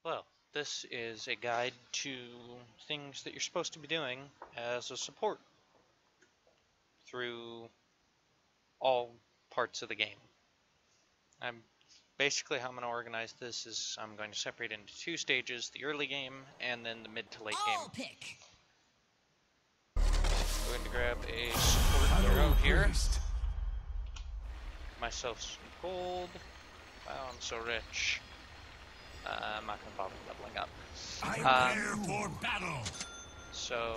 Well, this is a guide to things that you're supposed to be doing as a support through all parts of the game. Basically how I'm going to organize this is I'm going to separate into two stages, the early game and then the mid to late game. I'm going to grab a support hero here. Get myself some gold. Wow, I'm so rich. I'm not going to bother leveling up. Prepare for battle. So,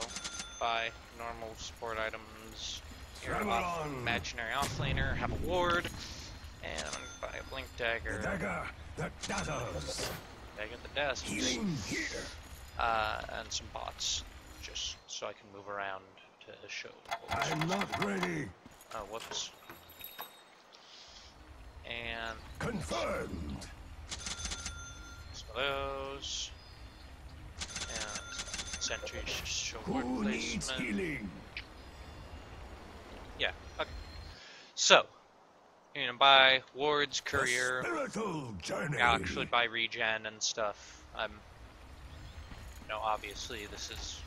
buy normal support items. Here, imaginary offlaner, have a ward, and I'm going to buy a blink dagger. The dagger that dazzles. Dagger that dazzles. Healing here. And some bots, just so I can move around to show. I'm not ready. Oh, whoops. And Confirmed. some of those. And sentries just show ward Who needs placement. healing? Yeah, okay. So, you're gonna buy wards, courier. Spiritual journey. I'll actually buy regen and stuff. Obviously this is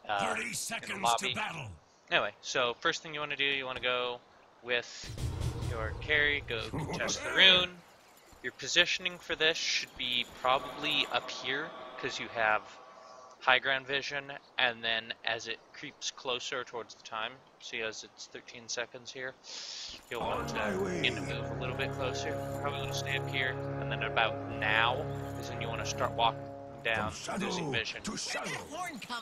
30 in the seconds lobby. to battle. Anyway, so first thing you want to do, you want to go with your carry, go contest the rune. Your positioning for this should be probably up here, because you have high ground vision, and then as it creeps closer towards the time, see as it's 13 seconds here, you'll want to begin to move a little bit closer. Probably want to stay up here, and then about now is when you want to start walking down, losing vision.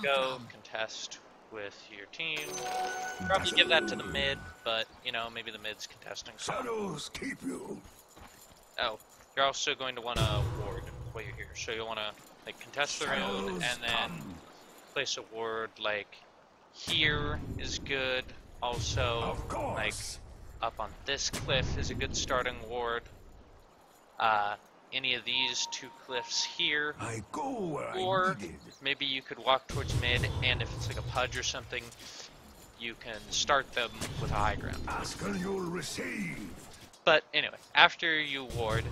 Go contest with your team. Probably give that to the mid, but maybe the mid's contesting. Shadows keep you. Oh, you're also going to want to ward while you're here. So you'll want to contest the rune and then place a ward here is good. Also up on this cliff is a good starting ward. Any of these two cliffs here, I go where or I needed. maybe you could walk towards mid, and if it's like a pudge or something, you can start them with a high ground. Ask and you'll receive. But anyway, after you ward,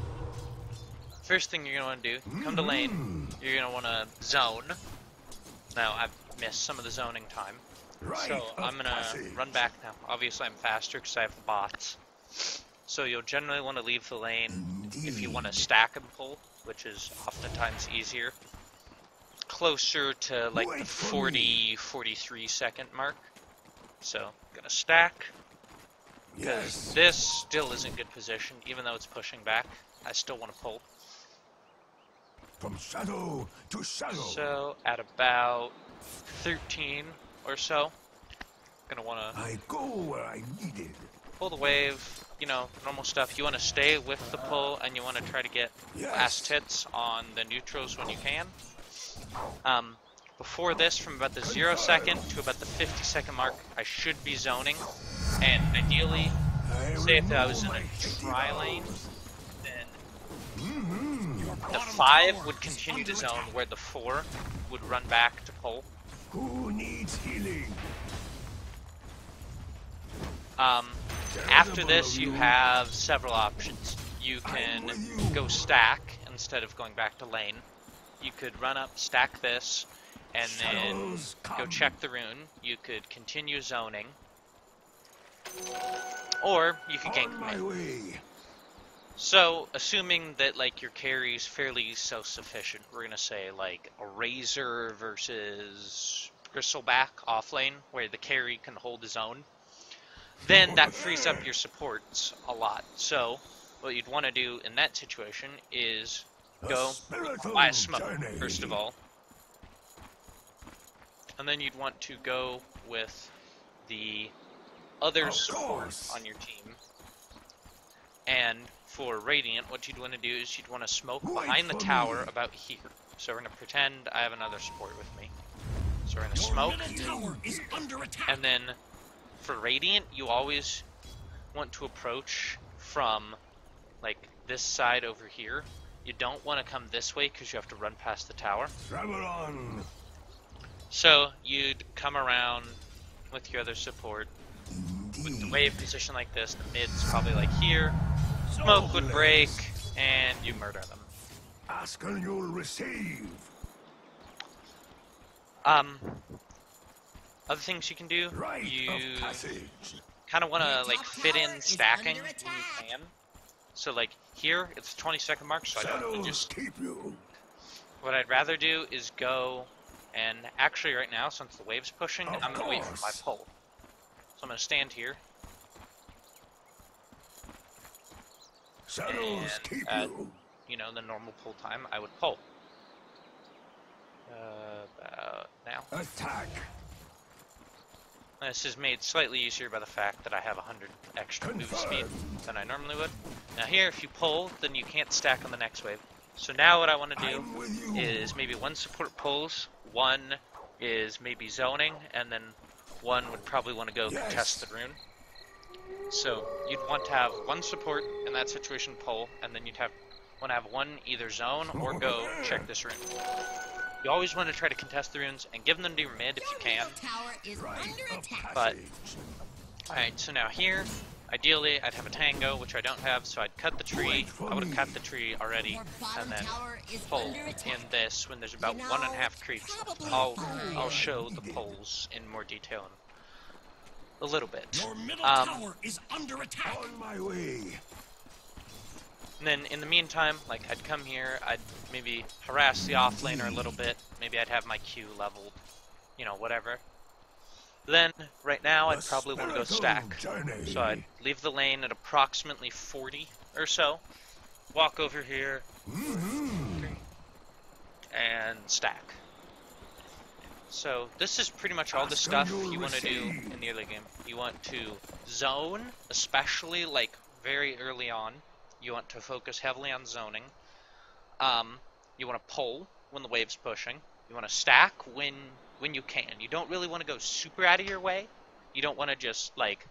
first thing you're going to want to do, come to lane, you're going to want to zone. Now, I've missed some of the zoning time, so I'm going to run back now. Obviously, I'm faster because I have the bots. So you'll generally want to leave the lane if you want to stack and pull, which is oftentimes easier. Closer to the 40, 43 second mark. So, I'm going to stack. Because this still isn't good position, even though it's pushing back. I still want to pull. From shadow to shadow. So, at about 13 or so, I'm gonna want to I go where I needed. pull the wave, normal stuff. You want to stay with the pull, and you want to try to get last hits on the neutrals when you can. Before this, from about the 0 second to about the 50 second mark, I should be zoning. And ideally, say if I was in a tri lane, then the 5 would continue to zone, where the 4 would run back to pull. Who needs healing? After this, you have several options. You can go stack instead of going back to lane. You could run up, stack this, and then go check the rune. You could continue zoning. Or you could gank mid. So, assuming that your carry is fairly self-sufficient, we're gonna say a Razor versus Bristleback off lane, where the carry can hold his own. Then that frees up your supports a lot. So, what you'd want to do in that situation is go buy a smoke, first of all. And then you'd want to go with the other support on your team. And for Radiant, what you'd want to do is you'd want to smoke behind the tower about here. So we're going to pretend I have another support with me. So we're going to smoke. And then for Radiant, you always want to approach from this side over here. You don't want to come this way because you have to run past the tower. Travel on. So you'd come around with your other support. With the wave position like this, the mid's probably here. Smoke would break, and you murder them. Ask and you'll receive. Other things you can do, Rite you of passage. kind of want to Your like top fit tower in is stacking under when attack. you can. So like here, it's a 20-second mark, so I don't Shadows just. keep you. What I'd rather do is go, and actually right now, since the wave's pushing, Of I'm gonna wait for my course. pull. So I'm gonna stand here, Shadows And, keep uh, you. you know, the normal pull time, I would pull. About now. Attack. This is made slightly easier by the fact that I have 100 extra move speed than I normally would. Now here, if you pull, then you can't stack on the next wave. So now what I want to do I'm with you. is maybe one support pulls, one is maybe zoning, and then one would probably want to go Yes. contest the rune. So you'd want to have one support in that situation pull, and then you'd want to have one either zone or go check this rune. You always want to try to contest the runes and give them to your mid if you can. Your middle tower is Rite under of attack. But- passage. Alright, so now here, ideally I'd have a tango, which I don't have, so I'd cut the tree. Wait for I would have me. cut the tree already, Your bottom and then tower is pull under attack. in this when there's about You know, 1.5 creeps. probably I'll fine. show the pulls in more detail in a little bit. Your middle Um, tower is under attack. On my way. And then in the meantime, like I'd come here, I'd maybe harass the offlaner a little bit. Maybe I'd have my Q leveled, you know, whatever. Then right now I'd The probably want to go spiritual stack. journey. So I'd leave the lane at approximately 40 or so, walk over here, and stack. So this is pretty much all the Ask stuff and you'll you want to do receive. in the early game. You want to zone, especially like very early on. You want to focus heavily on zoning. You want to pull when the wave's pushing. You want to stack when you can. You don't really want to go super out of your way. You don't want to just like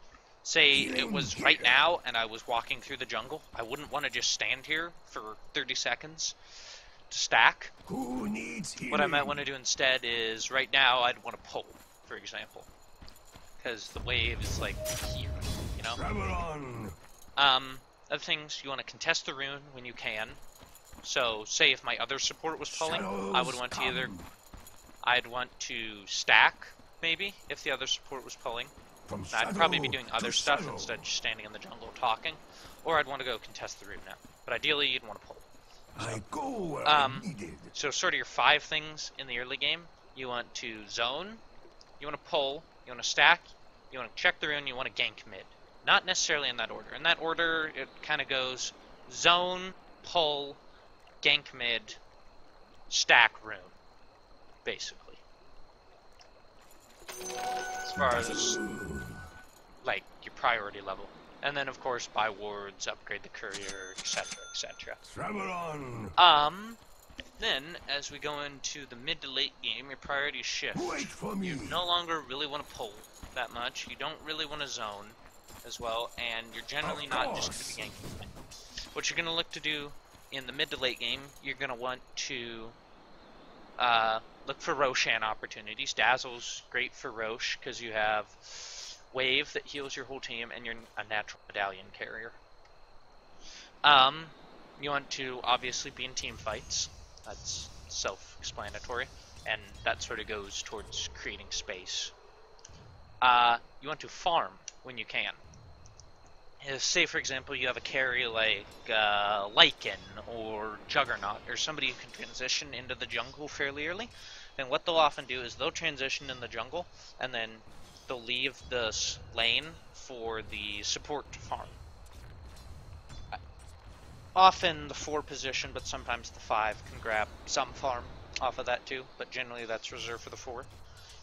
say it was right now and I was walking through the jungle. I wouldn't want to just stand here for 30 seconds to stack. Who needs healing? What I might want to do instead is right now I'd want to pull, for example, because the wave is like here, you know. Travel on. Other things, you want to contest the rune when you can. So say if my other support was pulling, I would want to either I'd want to stack maybe if the other support was pulling. From I'd probably be shadow doing other to stuff shadow. instead of just standing in the jungle talking, or I'd want to go contest the rune now. But ideally, you'd want to pull. I go where Um, I'm needed. So sort of your 5 things in the early game. You want to zone, you want to pull, you want to stack, you want to check the rune, you want to gank mid. Not necessarily in that order. In that order, it kind of goes zone, pull, gank mid, stack rune, basically. As far as like your priority level. And then of course buy wards, upgrade the courier, etc, etc. Travel on. Then as we go into the mid to late game, your priorities shift. Wait for me. You no longer really want to pull that much. You don't really want to zone as well, and you're generally Of not just course. going to be ganking. What you're going to look to do in the mid to late game, you're going to want to look for Roshan opportunities. Dazzle's great for Rosh because you have Wave that heals your whole team, and you're a natural medallion carrier. You want to obviously be in team fights. That's self-explanatory, and that sort of goes towards creating space. You want to farm when you can. Say, for example, you have a carry like Lycan or Juggernaut, or somebody who can transition into the jungle fairly early. Then what they'll often do is they'll transition in the jungle, and then they'll leave this lane for the support to farm. Often the 4 position, but sometimes the 5 can grab some farm off of that too, but generally that's reserved for the 4.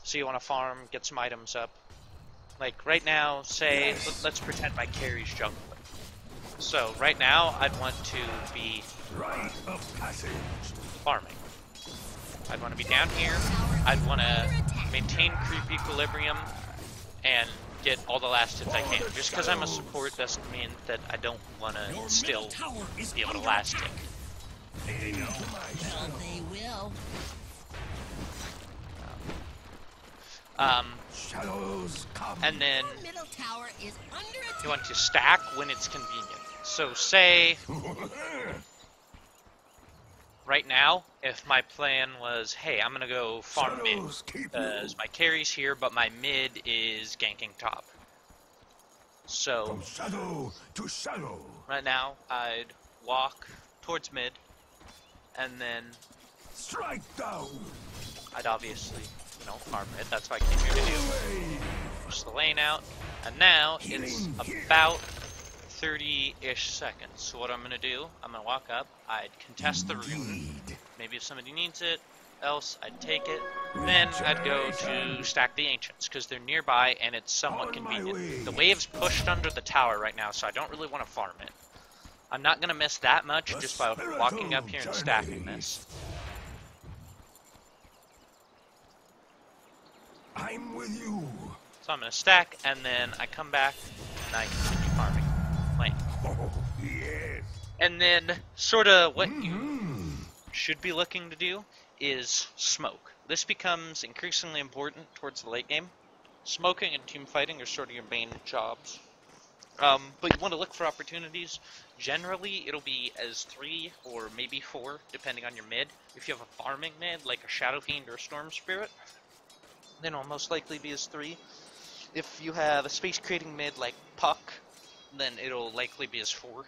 So you want to farm, get some items up. Like right now, say, let's pretend my carry's jungler. So right now, I'd want to be Rite of passage. farming. I'd want to be down here, I'd want to maintain creep equilibrium, and get all the last hits I can. Just because I'm a support doesn't mean that I don't want Your to still middle tower is be able to under last attack. hit. Well, they will. Shadows come. And then Your middle tower is under attack. you want to stack when it's convenient. So say right now, if my plan was, hey, I'm gonna go farm mid, Shadows keep you. because my carry's here, but my mid is ganking top. So, From shadow to shadow. right now, I'd walk towards mid, and then Strike down. I'd obviously, farm mid. That's what I came here to do. Away. Push the lane out, and now it's Healing here. about 30-ish seconds. So what I'm gonna do, I'm gonna walk up, I'd contest the rune. Indeed. Maybe if somebody needs it, else I'd take it. Then I'd go to stack the ancients, because they're nearby and it's somewhat On my way. convenient. The wave's pushed under the tower right now, so I don't really want to farm it. I'm not gonna miss that much The just by spirit walking up of here and stacking journey. this. I'm with you. So I'm gonna stack, and then I come back and I continue farming. Lane. Oh, yes. And then, sorta what you Mm. should be looking to do is smoke. This becomes increasingly important towards the late game. Smoking and team fighting are sort of your main jobs. But you want to look for opportunities. Generally, it'll be as 3 or maybe 4, depending on your mid. If you have a farming mid, like a Shadow Fiend or a Storm Spirit, then it'll most likely be as 3. If you have a space creating mid like Puck, then it'll likely be as 4.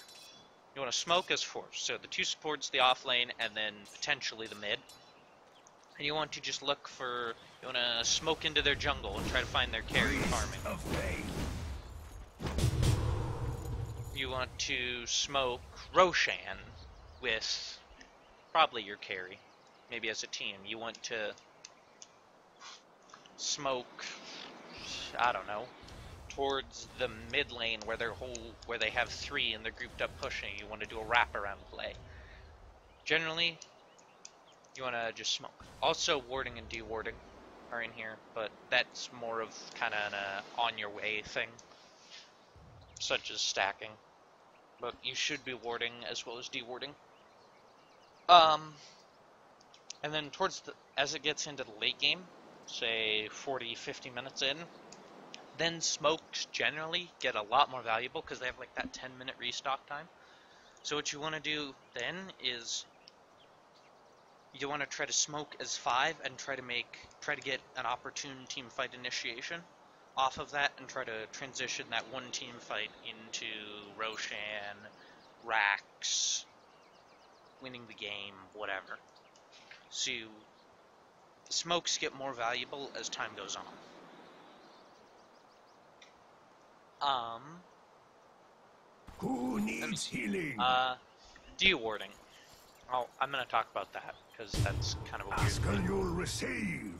You want to smoke as 4, so the 2 supports, the off lane, and then potentially the mid. And you want to just look for, you want to smoke into their jungle and try to find their carry farming. Of faith. You want to smoke Roshan with probably your carry, maybe as a team. You want to smoke, I don't know, towards the mid lane where where they have 3 and they're grouped up pushing. You want to do a wraparound play. Generally, you want to just smoke. Also, warding and dewarding are in here, but that's more of kind of an on your way thing, such as stacking. But you should be warding as well as dewarding. And then as it gets into the late game, say 40-50 minutes in, then smokes generally get a lot more valuable because they have like that 10-minute restock time. So what you want to do then is you want to try to smoke as 5 and try to get an opportune team fight initiation off of that and try to transition that one team fight into Roshan, Rax, winning the game, whatever. So smokes get more valuable as time goes on. Who needs healing? Dewarding. I'm gonna talk about that because that's kind of a weird Ask thing. and you'll receive.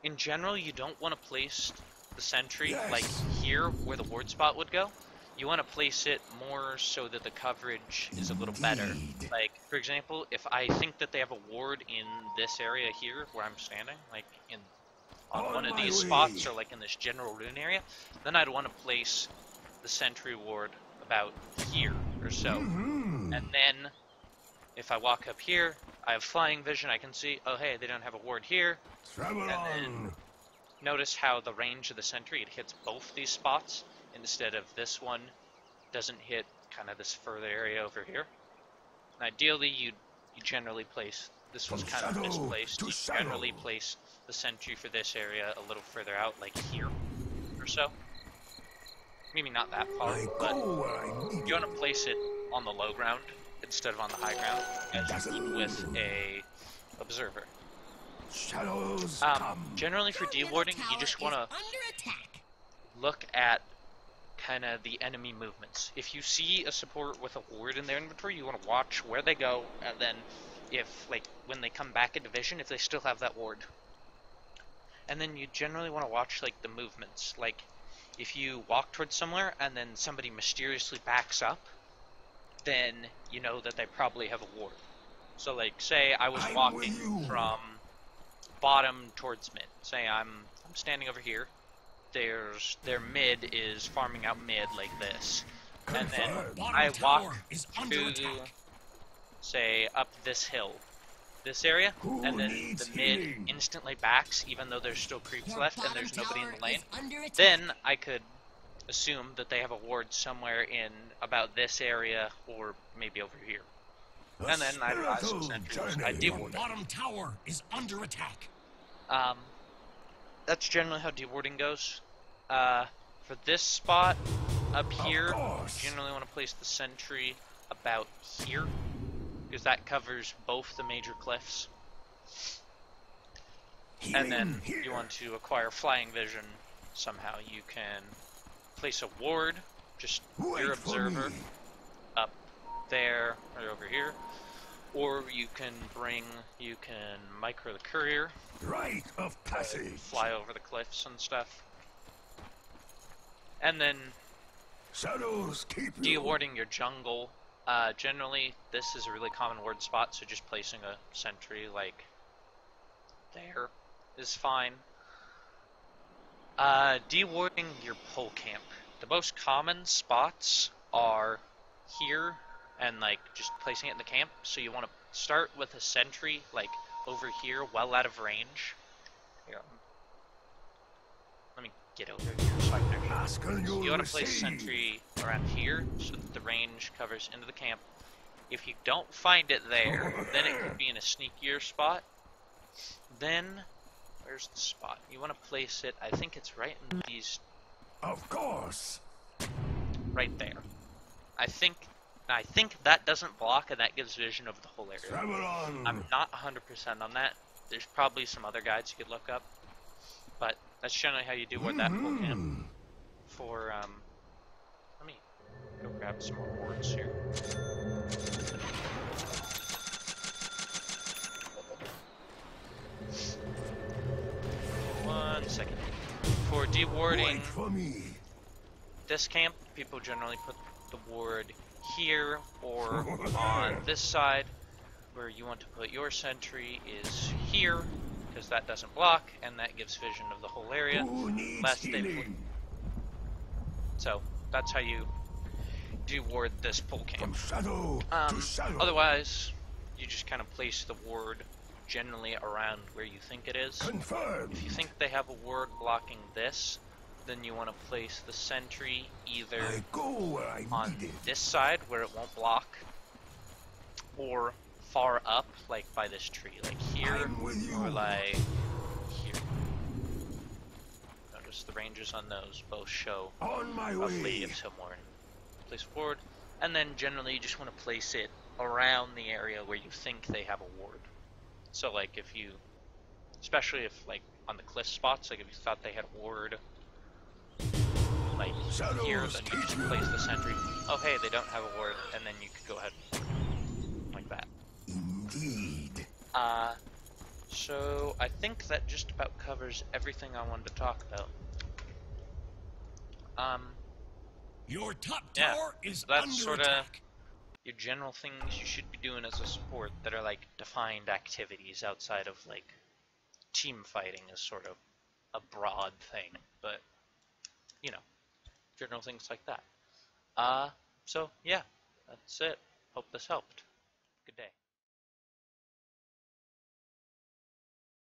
In general, you don't want to place the sentry Yes. like here where the ward spot would go. You want to place it more so that the coverage is a little better. Indeed. Like, for example, if I think that they have a ward in this area here where I'm standing, like on On one of my these way. spots or like in this general rune area, then I'd want to place the sentry ward about here or so. Mhm. And then if I walk up here, I have flying vision, I can see, oh hey, they don't have a ward here. Travel and then- on. Notice how the range of the sentry, it hits both these spots, instead of this one doesn't hit kind of this further area over here. And ideally, you generally place, this was From kind of shadow misplaced, to you shadow. generally place the sentry for this area a little further out, like here or so. Maybe not that far, I but go where I need you want to place it on the low ground instead of on the high ground, as you would with a observer. Shadows come. Generally for Your middle dewarding, you tower just want is to under attack. look at kind of the enemy movements. If you see a support with a ward in their inventory, you want to watch where they go, and then if, like, when they come back into vision, if they still have that ward. And then you generally want to watch, like, the movements. Like, if you walk towards somewhere and then somebody mysteriously backs up, then you know that they probably have a ward. So, like, say I was I'm walking with you. from bottom towards mid. Say I'm standing over here. Their mid is farming out mid like this, and then Confirmed. I walk is to, say, up this hill, this area, Who and then needs the mid healing? instantly backs, even though there's still creeps Your left and bottom there's nobody in tower the lane. is under attack. Then I could assume that they have a ward somewhere in about this area or maybe over here. And then I advise some sentries. I journey. deward it. Bottom tower is under attack. That's generally how dewarding goes. For this spot up here, you course. generally want to place the sentry about here, because that covers both the major cliffs. And then Healing you here. want to acquire flying vision somehow. You can place a ward, just Wait your for observer, me. up there or over here. Or you can micro the courier, Rite of passage. fly over the cliffs and stuff. And then Shadows keep you. dewarding your jungle. Generally, this is a really common ward spot, so just placing a sentry like there is fine. Dewarding your pole camp. The most common spots are here and like just placing it in the camp. So you want to start with a sentry like over here, well out of range. Here, let me get over here so I can actually. Ask and you'll You want to place receive. sentry around here so that the range covers into the camp. If you don't find it there, then it could be in a sneakier spot. Then, where's the spot? You want to place it, I think it's right in these, Of course. right there. I think that doesn't block and that gives vision of the whole area. Travel on. I'm not 100% on that. There's probably some other guides you could look up. But that's generally how you do ward that full camp. For, let me go grab some more wards here. One second. For dewarding Wait for me. this camp, people generally put the ward here or on this side. Where you want to put your sentry is here, because that doesn't block, and that gives vision of the whole area. Who needs Last they healing? So that's how you deward this pole From camp. shadow to shadow. Otherwise, you just kind of place the ward generally around where you think it is. Confirmed. If you think they have a ward blocking this, then you want to place the sentry either I go where I on need it. this side where it won't block, or far up, like by this tree, like here, I'm with you. or like here. Notice the ranges on those both show On my roughly way. if someone place a ward, and then generally you just want to place it around the area where you think they have a ward. So like if you, especially if like on the cliff spots, like if you thought they had a ward like Shadows here, then you just keep you. place the sentry. Oh hey, they don't have a ward, and then you could go ahead like that. Indeed. So I think that just about covers everything I wanted to talk about. Your top Yeah, tower is that's under sorta attack. your general things you should be doing as a support that are like defined activities outside of like team fighting is sort of a broad thing, but you know, general things like that. So yeah, that's it. Hope this helped.